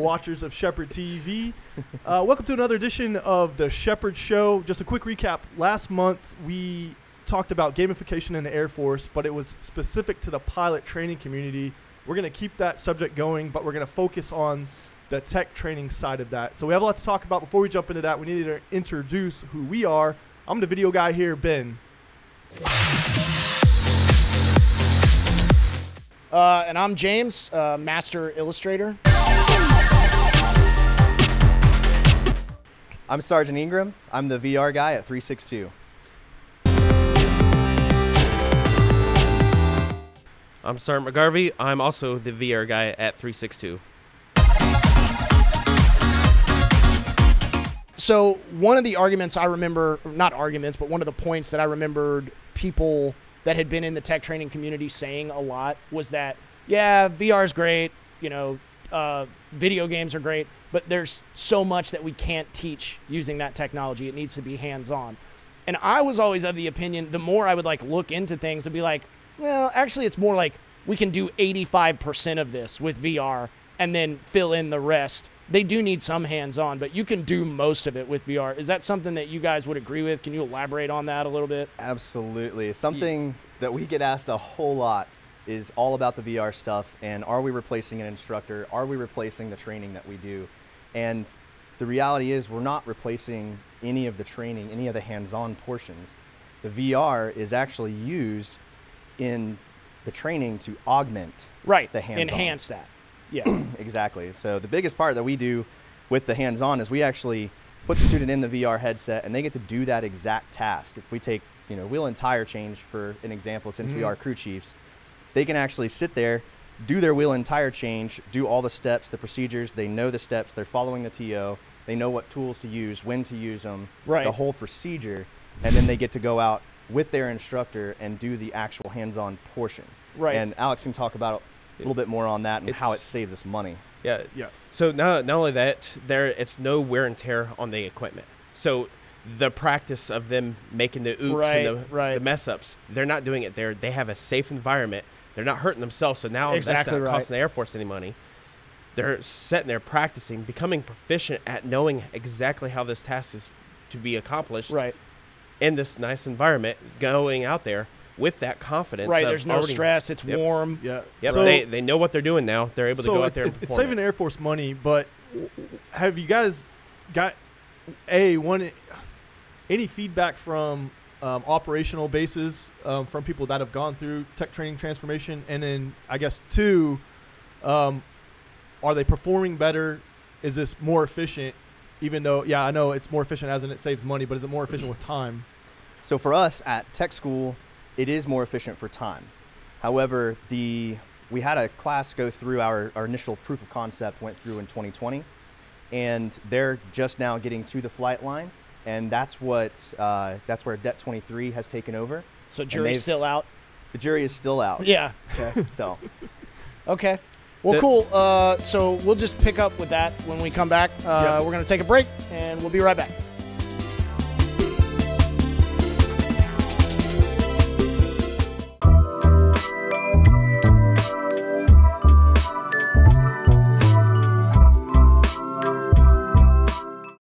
watchers of Sheppard TV. Welcome to another edition of the Sheppard Show. Just a quick recap. Last month, we talked about gamification in the Air Force, but it was specific to the pilot training community. We're going to keep that subject going, but we're going to focus on the tech training side of that. So we have a lot to talk about. Before we jump into that, we need to introduce who we are. I'm the video guy here, Ben. And I'm James, Master Illustrator. I'm Sergeant Ingram. I'm the VR guy at 362. I'm Sergeant McGarvey. I'm also the VR guy at 362. So one of the arguments I remember, not arguments, but one of the points that I remembered people that had been in the tech training community saying a lot was that, yeah, VR is great, you know, video games are great, but there's so much that we can't teach using that technology. It needs to be hands-on. And I was always of the opinion, the more I would like look into things and be like, well, actually it's more like we can do 85% of this with VR and then fill in the rest. They do need some hands-on, but you can do most of it with VR. Is that something that you guys would agree with? Can you elaborate on that a little bit? Absolutely. Something that we get asked a whole lot is all about the VR stuff, and are we replacing an instructor? Are we replacing the training that we do? And the reality is we're not replacing any of the training, any of the hands-on portions. The VR is actually used in the training to augment the hands-on. Enhance that. Yeah. Exactly. So the biggest part that we do with the hands-on is we actually put the student in the VR headset and they get to do that exact task. If we take, you know, wheel and tire change for an example, since we are crew chiefs, they can actually sit there, do their wheel and tire change, do all the steps, the procedures. They know the steps. They're following the TO. They know what tools to use, when to use them, the whole procedure. And then they get to go out with their instructor and do the actual hands-on portion. Right. And Alex can talk about a little bit more on that and how it saves us money. Yeah. So not only that, it's no wear and tear on the equipment. So the practice of them making the oops and the mess ups, they're not doing it there. They have a safe environment. They're not hurting themselves. So now that's not costing the Air Force any money. They're sitting there practicing, becoming proficient at knowing exactly how this task is to be accomplished in this nice environment, going out there with that confidence. There's no stress. It's warm. Yeah. So they know what they're doing now. They're able to go out there and perform. It's saving the Air Force money, but have you guys got any feedback from operational bases from people that have gone through tech training transformation? And then I guess two, are they performing better? Is this more efficient? Even though, yeah, I know it's more efficient as in it saves money, but is it more efficient with time? So for us at tech school, it is more efficient for time. However, we had a class go through our initial proof of concept went through in 2020, and they're just now getting to the flight line, and that's where Det 23 has taken over. So jury's still out? The jury is still out. Yeah. Okay. So. Okay. Well, cool. So we'll just pick up with that when we come back. We're going to take a break, and we'll be right back.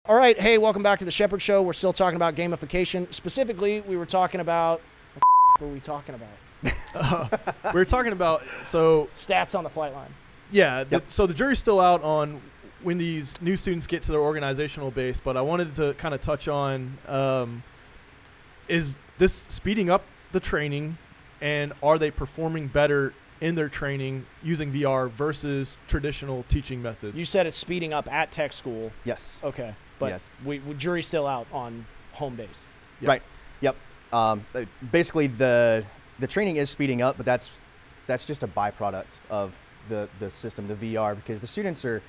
All right, hey, welcome back to the Sheppard Show. We're still talking about gamification. Specifically, we were talking about, what were we talking about? We were talking about, stats on the flight line. Yeah, so the jury's still out on when these new students get to their organizational base, but I wanted to kind of touch on, is this speeding up the training, and are they performing better in their training using VR versus traditional teaching methods? You said it's speeding up at tech school. Yes. Okay. But we jury's still out on home base. Yep. Right. Yep. Basically, the training is speeding up, but that's just a byproduct of the system, the VR, because the students are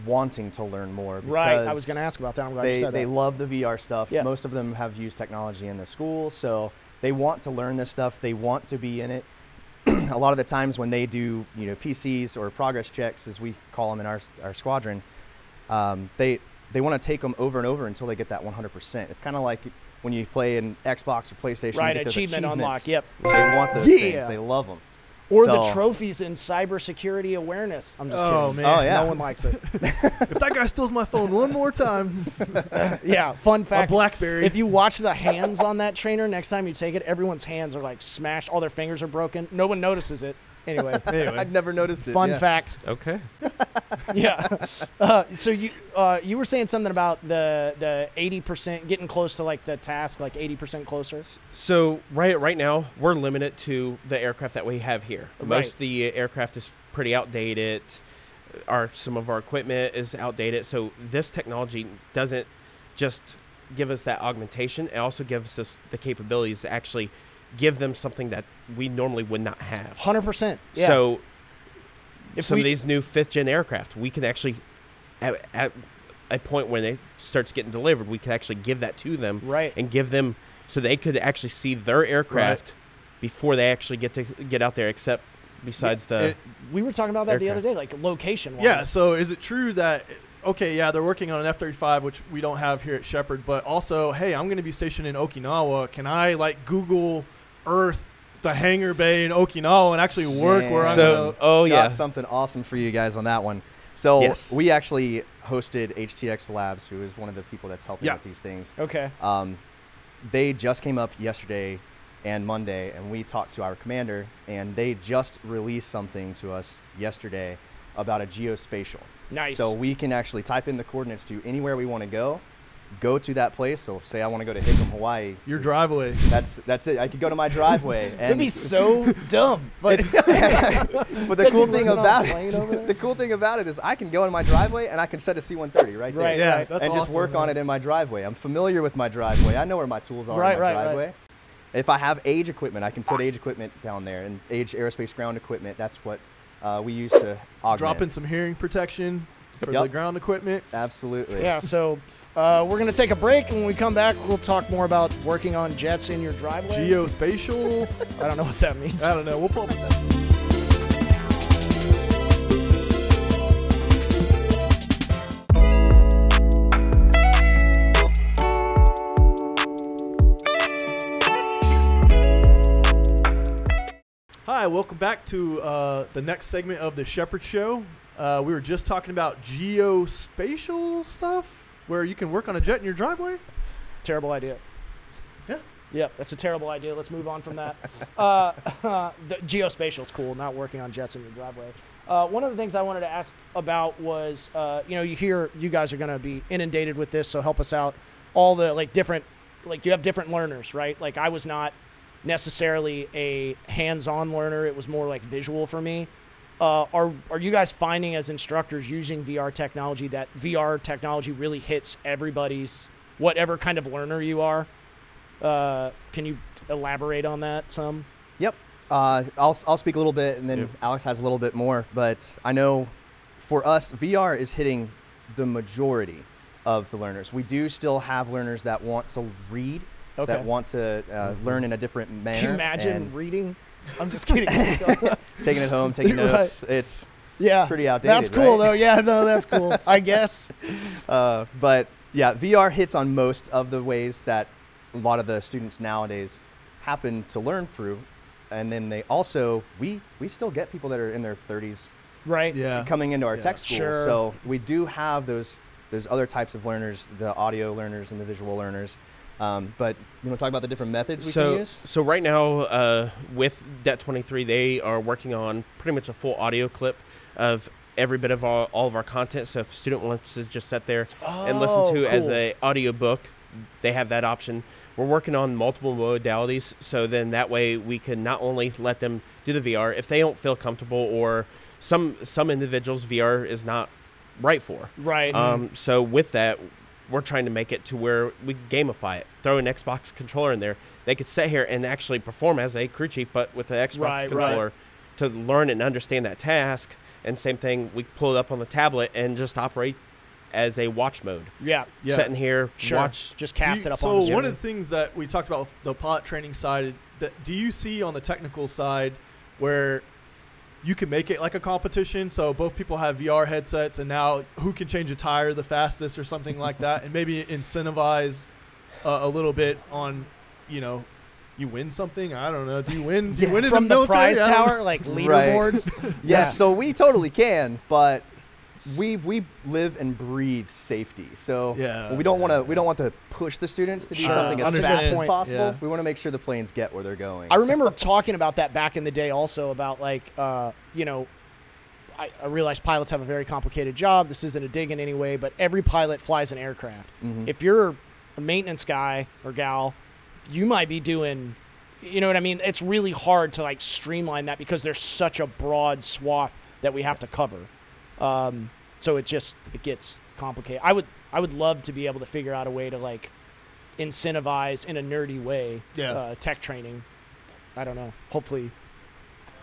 wanting to learn more. Right. I was going to ask about that. I'm glad you said that. They love the VR stuff. Yeah. Most of them have used technology in the school, so they want to learn this stuff. They want to be in it. A lot of the times when they do, you know, PCs or progress checks, as we call them in our squadron, they want to take them over and over until they get that 100%. It's kind of like when you play an Xbox or PlayStation. Right, you get achievement unlock. Yep. They want those things. They love them. Or the trophies in cybersecurity awareness. I'm just kidding. Oh, man. Oh, yeah. No one likes it. If that guy steals my phone one more time. Yeah, fun fact. A BlackBerry. If you watch the hands on that trainer, next time you take it, everyone's hands are like smashed. All their fingers are broken. No one notices it. Anyway. I'd never noticed it. Fun fact. Okay. Yeah. So you were saying something about the 80% getting close to like the task, like 80% closer. So right now we're limited to the aircraft that we have here. Most of the aircraft is pretty outdated. Some of our equipment is outdated. So this technology doesn't just give us that augmentation. It also gives us the capabilities to actually give them something that we normally would not have. 100%. Yeah. So some of these new 5th-gen aircraft, we can actually, at a point when it starts getting delivered, we can actually give that to them and give them so they could actually see their aircraft before they actually get out there, except besides we were talking about that the other day, like location-wise. Yeah, so is it true that, okay, yeah, they're working on an F-35, which we don't have here at Sheppard, but also, hey, I'm going to be stationed in Okinawa. Can I, like, Google Earth the hangar bay in Okinawa and actually work where I'm going to... Got something awesome for you guys on that one. So we actually hosted HTX Labs, who is one of the people that's helping with these things. Okay. They just came up yesterday and Monday, and we talked to our commander, and they just released something to us yesterday about a geospatial. Nice. So we can actually type in the coordinates to anywhere we want to go to that place. So say I want to go to Hickam, Hawaii. Your driveway. That's it. I could go to my driveway. And that'd be so dumb. But the cool thing about it is I can go in my driveway and I can set a C-130 right there. Yeah, that's and awesome, just work on it in my driveway. I'm familiar with my driveway. I know where my tools are in my driveway. Right. If I have age equipment, I can put age equipment down there, and age aerospace ground equipment. That's what we use to augment. Drop in some hearing protection for the ground equipment. Absolutely. Yeah, so we're going to take a break, and when we come back, we'll talk more about working on jets in your driveway. Geospatial. I don't know what that means. I don't know. We'll pull up that. Hi, welcome back to the next segment of the Sheppard Show. We were just talking about geospatial stuff, where you can work on a jet in your driveway. Terrible idea. Yeah. Yeah, that's a terrible idea. Let's move on from that. The geospatial is cool, not working on jets in your driveway. One of the things I wanted to ask about was, you guys are going to be inundated with this, so help us out. All the different, you have different learners, right? Like I was not necessarily a hands-on learner. It was more like visual for me. Are you guys finding as instructors using VR technology that VR technology really hits everybody's, whatever kind of learner you are? Can you elaborate on that some? Yep. I'll speak a little bit, and then Alex has a little bit more. But I know for us, VR is hitting the majority of the learners. We do still have learners that want to read, that want to learn in a different manner. Can you imagine reading? I'm just kidding. Taking it home, taking notes. It's pretty outdated. That's cool, though. Yeah, no, that's cool, I guess. But yeah, VR hits on most of the ways that a lot of the students nowadays happen to learn through. And then they also, we still get people that are in their 30s coming into our tech school. Sure. So we do have those other types of learners, the audio learners and the visual learners. But you want to talk about the different methods we can use? So right now with Det23, they are working on pretty much a full audio clip of every bit of all of our content. So if a student wants to just sit there and listen to as a audio book, they have that option. We're working on multiple modalities, so then that way we can not only let them do the VR if they don't feel comfortable, or some individuals VR is not right for. Right. So with that, we're trying to make it to where we gamify it. Throw an Xbox controller in there. They could sit here and actually perform as a crew chief, but with the Xbox controller to learn and understand that task. And same thing, we pull it up on the tablet and just operate as a watch mode. Yeah. Sitting here, watch. Just cast it up on the So one of the things that we talked about the pilot training side, do you see on the technical side where you can make it like a competition? So both people have VR headsets, and now who can change a tire the fastest or something like that, and maybe incentivize a little bit on, you win something? I don't know. Do you win? Do you win in from the military? prize tower, like leaderboards? Yeah, so we totally can, but we live and breathe safety. So we don't want to push the students to do something as fast as possible. Yeah. We want to make sure the planes get where they're going. I remember talking about that back in the day also about like you know, I realize pilots have a very complicated job. This isn't a dig in any way, but every pilot flies an aircraft. If you're a maintenance guy or gal, you might be doing, you know what I mean? It's really hard to like streamline that because there's such a broad swath that we have to cover. So it gets complicated. I would love to be able to figure out a way to like incentivize in a nerdy way tech training. I don't know. Hopefully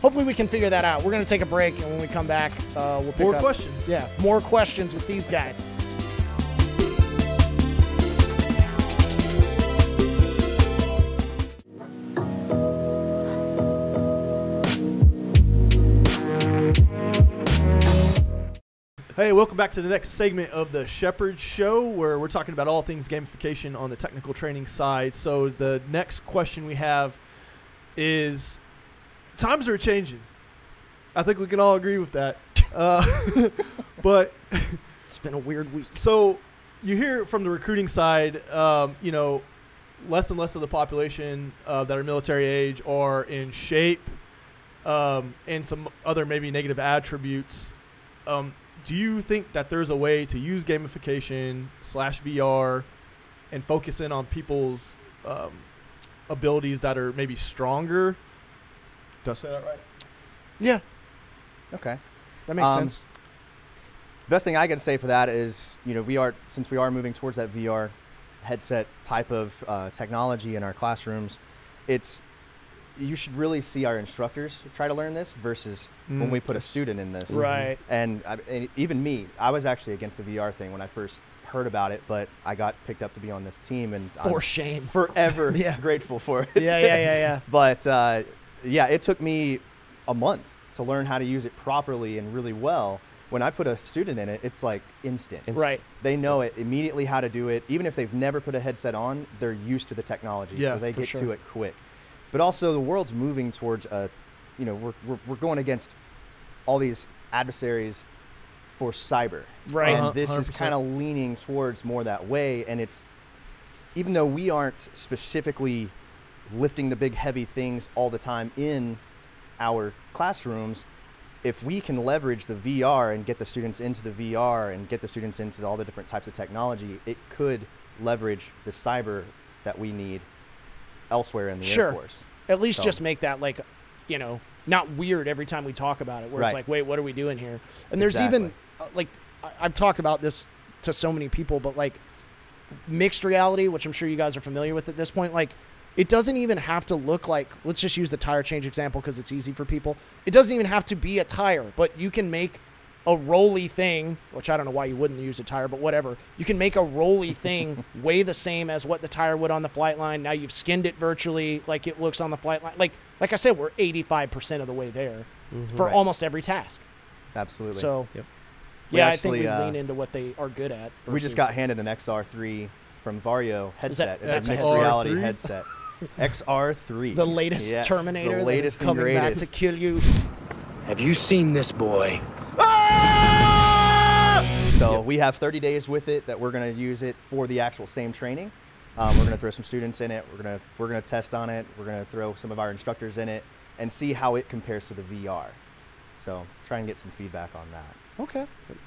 we can figure that out. We're going to take a break, and when we come back, we'll pick more up questions. Yeah, more questions with these guys. Hey, welcome back to the next segment of the Sheppard Show, where we're talking about all things gamification on the technical training side. So the next question we have is, times are changing. I think we can all agree with that. But it's been a weird week. So you hear from the recruiting side, you know, less and less of the population that are military age are in shape, and some other maybe negative attributes. Do you think that there's a way to use gamification / VR and focus in on people's abilities that are maybe stronger? Did I say that right? Yeah. Okay. That makes sense. The best thing I can say for that is, you know, since we are moving towards that VR headset type of technology in our classrooms, you should really see our instructors try to learn this versus when we put a student in this. Right. And even me, I was actually against the VR thing when I first heard about it, but I got picked up to be on this team, and for shame, forever grateful for it. Yeah. But it took me a month to learn how to use it properly and really well. When I put a student in it, it's like instant. Right. They know it immediately how to do it. Even if they've never put a headset on, they're used to the technology, so they get to it quick. But also, the world's moving towards you know, we're going against all these adversaries for cyber, right? And this 100%. is kind of leaning towards more that way. And it's, even though we aren't specifically lifting the big heavy things all the time in our classrooms, if we can leverage the VR and get the students into the VR and get the students into all the different types of technology, it could leverage the cyber that we need elsewhere in the Air Force. At least just make that, like, you know, not weird every time we talk about it, where it's like, wait, what are we doing here? And there's even, like, I've talked about this to so many people, but like mixed reality, which I'm sure you guys are familiar with at this point, like, it doesn't even have to look like, let's just use the tire change example because it's easy for people. It doesn't even have to be a tire, but you can make a rolly thing, which I don't know why you wouldn't use a tire, but whatever. You can make a rolly thing weigh the same as what the tire would on the flight line. Now you've skinned it virtually like it looks on the flight line. Like I said, we're 85% of the way there for almost every task. Absolutely. So, I think we lean into what they are good at. We just got handed an XR3 from Vario headset. It's a mixed reality headset. XR3. The latest Terminator, the latest that is coming back to kill you. Have you seen this boy? So we have 30 days with it that we're going to use it for the actual same training. We're going to throw some students in it. We're going to test on it. We're going to throw some of our instructors in it and see how it compares to the VR. So try and get some feedback on that. Okay.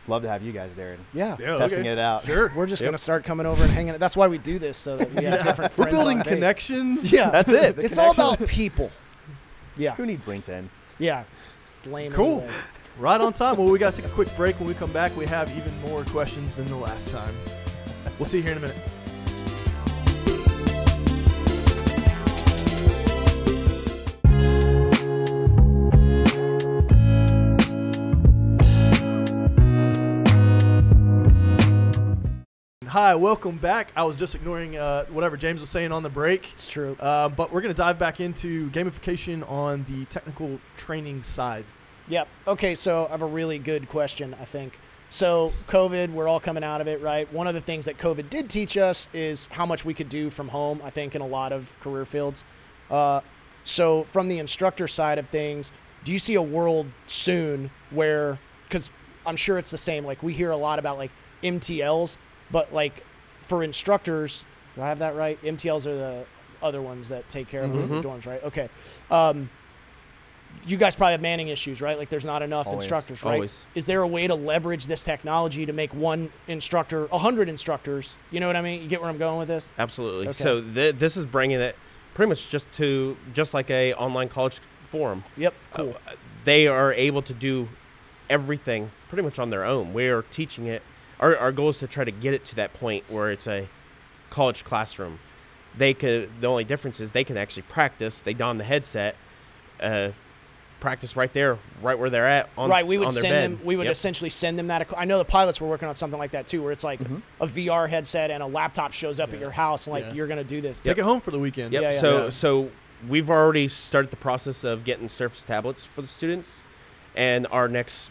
Love to have you guys there and yeah, testing it out. Sure. We're just going to start coming over and hanging. That's why we do this, so that we have different friends. We're building on connections. Yeah. That's it. It's all about people. Yeah. Who needs LinkedIn? Yeah. It's lame. Cool. Anyway. Right on time. Well, we got to take a quick break. When we come back, we have even more questions than the last time. We'll see you here in a minute. Hi, welcome back. I was just ignoring whatever James was saying on the break. It's true. But we're going to dive back into gamification on the technical training side. Yep. Okay, so I have a really good question, I think. So COVID, we're all coming out of it, right? One of the things that COVID did teach us is how much we could do from home, I think, in a lot of career fields. So from the instructor side of things, do you see a world soon where, because I'm sure it's the same, like we hear a lot about like MTLs, but like for instructors, do I have that right? MTLs are the other ones that take care of the dorms, right? Okay. You guys probably have manning issues, right? Like there's not enough instructors, right? Always. Is there a way to leverage this technology to make one instructor 100 instructors? You know what I mean? You get where I'm going with this? Absolutely. Okay. So this is bringing it pretty much just like a online college forum. Yep. Cool. They are able to do everything pretty much on their own. We are teaching it. Our goal is to try to get it to that point where it's a college classroom. The only difference is they can actually practice. They don the headset, practice right there, right where they're at on, right, we would on their send bed. them. We would essentially send them that. I know the pilots were working on something like that too, where it's like a VR headset and a laptop shows up at your house, and like you're gonna do this. Take it home for the weekend. Yep. So we've already started the process of getting Surface tablets for the students, and our next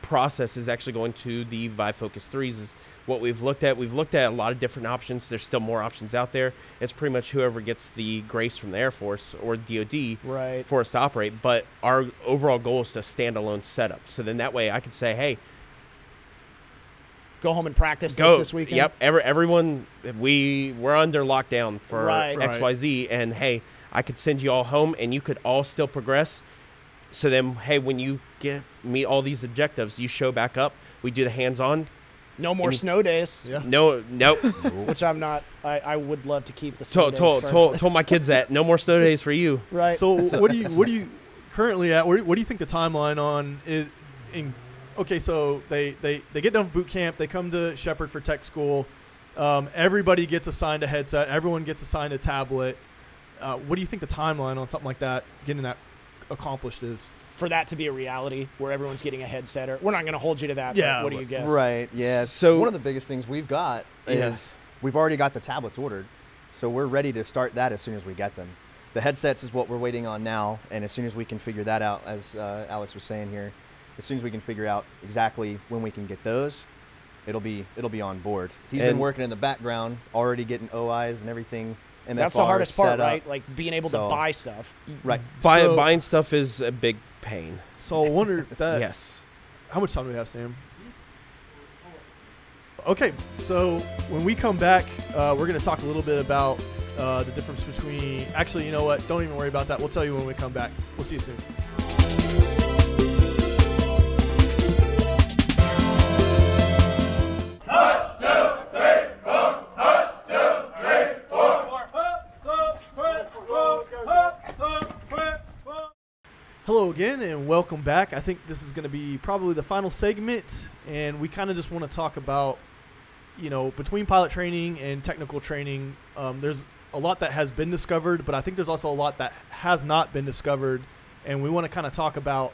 process is actually going to the Vive Focus 3s. Is what we've looked at. We've looked at a lot of different options. There's still more options out there. It's pretty much whoever gets the grace from the Air Force or DoD for us to operate. But our overall goal is a standalone setup. So then that way I could say, hey, go home and practice this weekend. Yep. Everyone, we're under lockdown for XYZ, and hey, I could send you all home, and you could all still progress. So then, hey, when you meet all these objectives, you show back up. We do the hands-on. No more snow days. Yeah. No. Which I'm not. I would love to keep the snow days. Told my kids that no more snow days for you. Right. So what do you currently at? What do you think the timeline on is? Okay, so they get done with boot camp. They come to Sheppard for tech school. Everybody gets assigned a headset. Everyone gets assigned a tablet. What do you think the timeline on something like that, getting that accomplished, is? For that to be a reality where everyone's getting a headset, or we're not going to hold you to that. Yeah. But what do you guess? Right. Yeah. So one of the biggest things we've got is we've already got the tablets ordered, so we're ready to start that as soon as we get them. The headsets is what we're waiting on now, and as soon as we can figure that out, as Alex was saying here, as soon as we can figure out exactly when we can get those, it'll be on board. He's been working in the background, already getting OIs and everything. MFR That's the hardest part, up. right? Like being able to buy stuff. Right. Buying stuff is a big pain. So I wonder if that. Yes. How much time do we have, Sam? Okay, so when we come back, we're going to talk a little bit about the difference between. Actually, you know what? Don't even worry about that. We'll tell you when we come back. We'll see you soon. Hello again and welcome back. I think this is going to be probably the final segment, and we kind of just want to talk about, between pilot training and technical training, there's a lot that has been discovered, but I think there's also a lot that has not been discovered, and we want to kind of talk about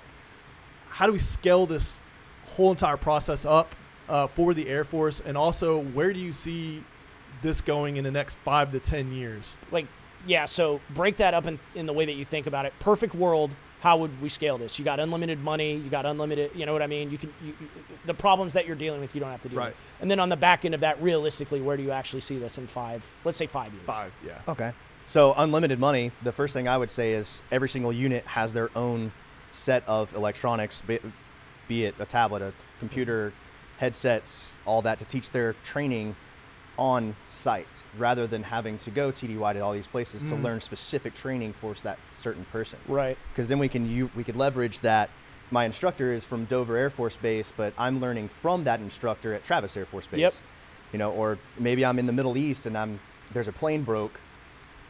how do we scale this whole entire process up for the Air Force, and also where do you see this going in the next 5 to 10 years? So break that up in the way that you think about it. Perfect world. How would we scale this? You got unlimited money. You got unlimited, you know what I mean? The problems that you're dealing with, you don't have to deal with. And then on the back end of that, realistically, where do you actually see this in let's say 5 years? 5, yeah. Okay. So unlimited money, the first thing I would say is every single unit has their own set of electronics, be it a tablet, a computer, headsets, all that, to teach their training on site rather than having to go TDY to all these places to learn specific training for that certain person. Right. Because then we could leverage that. My instructor is from Dover Air Force Base, but I'm learning from that instructor at Travis Air Force Base. Yep. Or maybe I'm in the Middle East and there's a plane broke.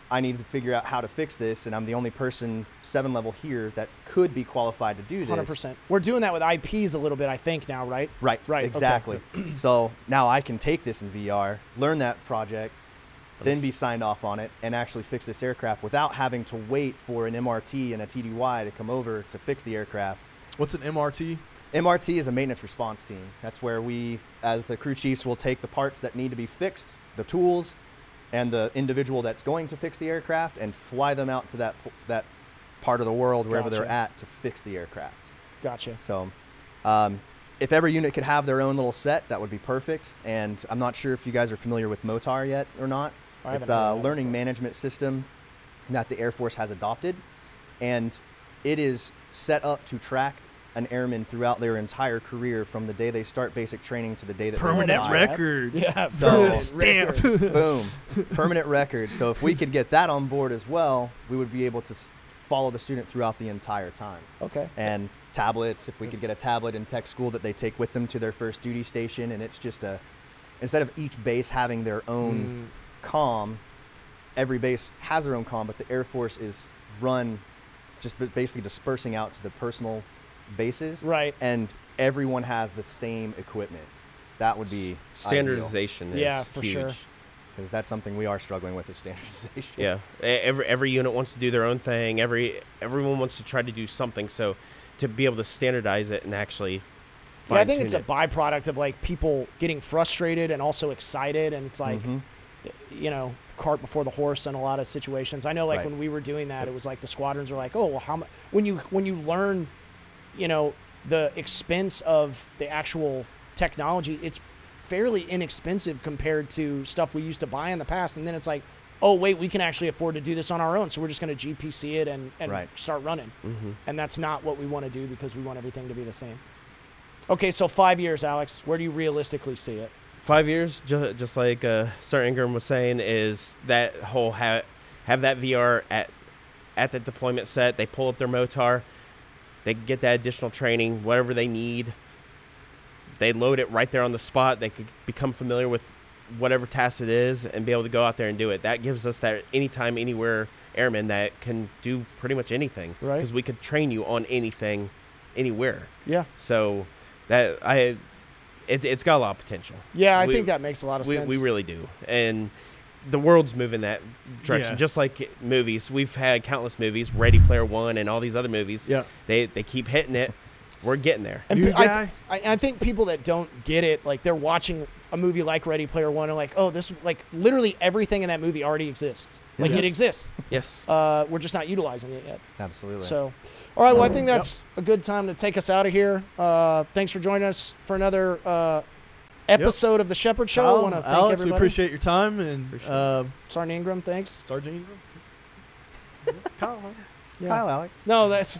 I need to figure out how to fix this, and I'm the only person 7 level here that could be qualified to do this. 100%. We're doing that with IPs a little bit, I think, now, right? Right. Exactly. Okay. So now I can take this in VR, learn that project, then be signed off on it, and actually fix this aircraft without having to wait for an MRT and a TDY to come over to fix the aircraft. What's an MRT? MRT is a maintenance response team. That's where we, as the crew chiefs, will take the parts that need to be fixed, the tools, and the individual that's going to fix the aircraft, and fly them out to that part of the world, wherever they're at, to fix the aircraft. Gotcha. So if every unit could have their own little set, that would be perfect. And I'm not sure if you guys are familiar with MOTAR yet or not. It's a learning management system. that the Air Force has adopted, and it is set up to track an airman throughout their entire career from the day they start basic training to the day that permanent they retire. record. Yeah, So stamp. boom, permanent record. So if we could get that on board as well, we would be able to follow the student throughout the entire time. Okay. And tablets, if we could get a tablet in tech school that they take with them to their first duty station, and it's just instead of each base having their own comm, every base has their own comm, but the Air Force is run just basically dispersing out to the personal bases. Right. And everyone has the same equipment. That would be standardization. Yeah, is for huge. sure. Because that's something we are struggling with, is standardization. Yeah, every unit wants to do their own thing. Everyone wants to try to do something. So to be able to standardize it and actually I think it's a byproduct of like people getting frustrated and also excited, and it's like you know, cart before the horse in a lot of situations. I know, like when we were doing that, it was like the squadrons were like, oh, well, how much? When you learn, you know, the expense of the actual technology, it's fairly inexpensive compared to stuff we used to buy in the past. And then it's like, oh, wait, we can actually afford to do this on our own, so we're just going to GPC it and start running. And that's not what we want to do, because we want everything to be the same. Okay, so 5 years, Alex, where do you realistically see it? 5 years, just like Sir Ingram was saying, is that whole have that VR at the deployment set. They pull up their MOTAR. They get that additional training, whatever they need. They load it right there on the spot. They could become familiar with whatever task it is and be able to go out there and do it. That gives us that anytime, anywhere airman that can do pretty much anything. Right. Because we could train you on anything, anywhere. Yeah. So it's got a lot of potential. Yeah, I think that makes a lot of sense. We really do. And the world's moving that direction, just like movies. We've had countless movies, Ready Player One and all these other movies. Yeah. They keep hitting it. We're getting there. And I think people that don't get it, like they're watching a movie like Ready Player One and like, oh, this, like literally everything in that movie already exists. Like it exists. Yes. We're just not utilizing it yet. Absolutely. So, all right, well, I think that's a good time to take us out of here. Thanks for joining us for another episode of the Sheppard Show. I want to thank Alex, everybody. we appreciate your time. And Sergeant Ingram, thanks. Sergeant Ingram. Kyle, huh? Yeah. Kyle, Alex. No, that's,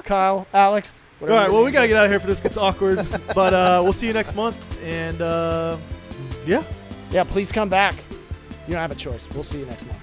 Kyle, Alex. All right, well, we got to get out of here for this. It gets awkward. But we'll see you next month. And, yeah, please come back. You don't have a choice. We'll see you next month.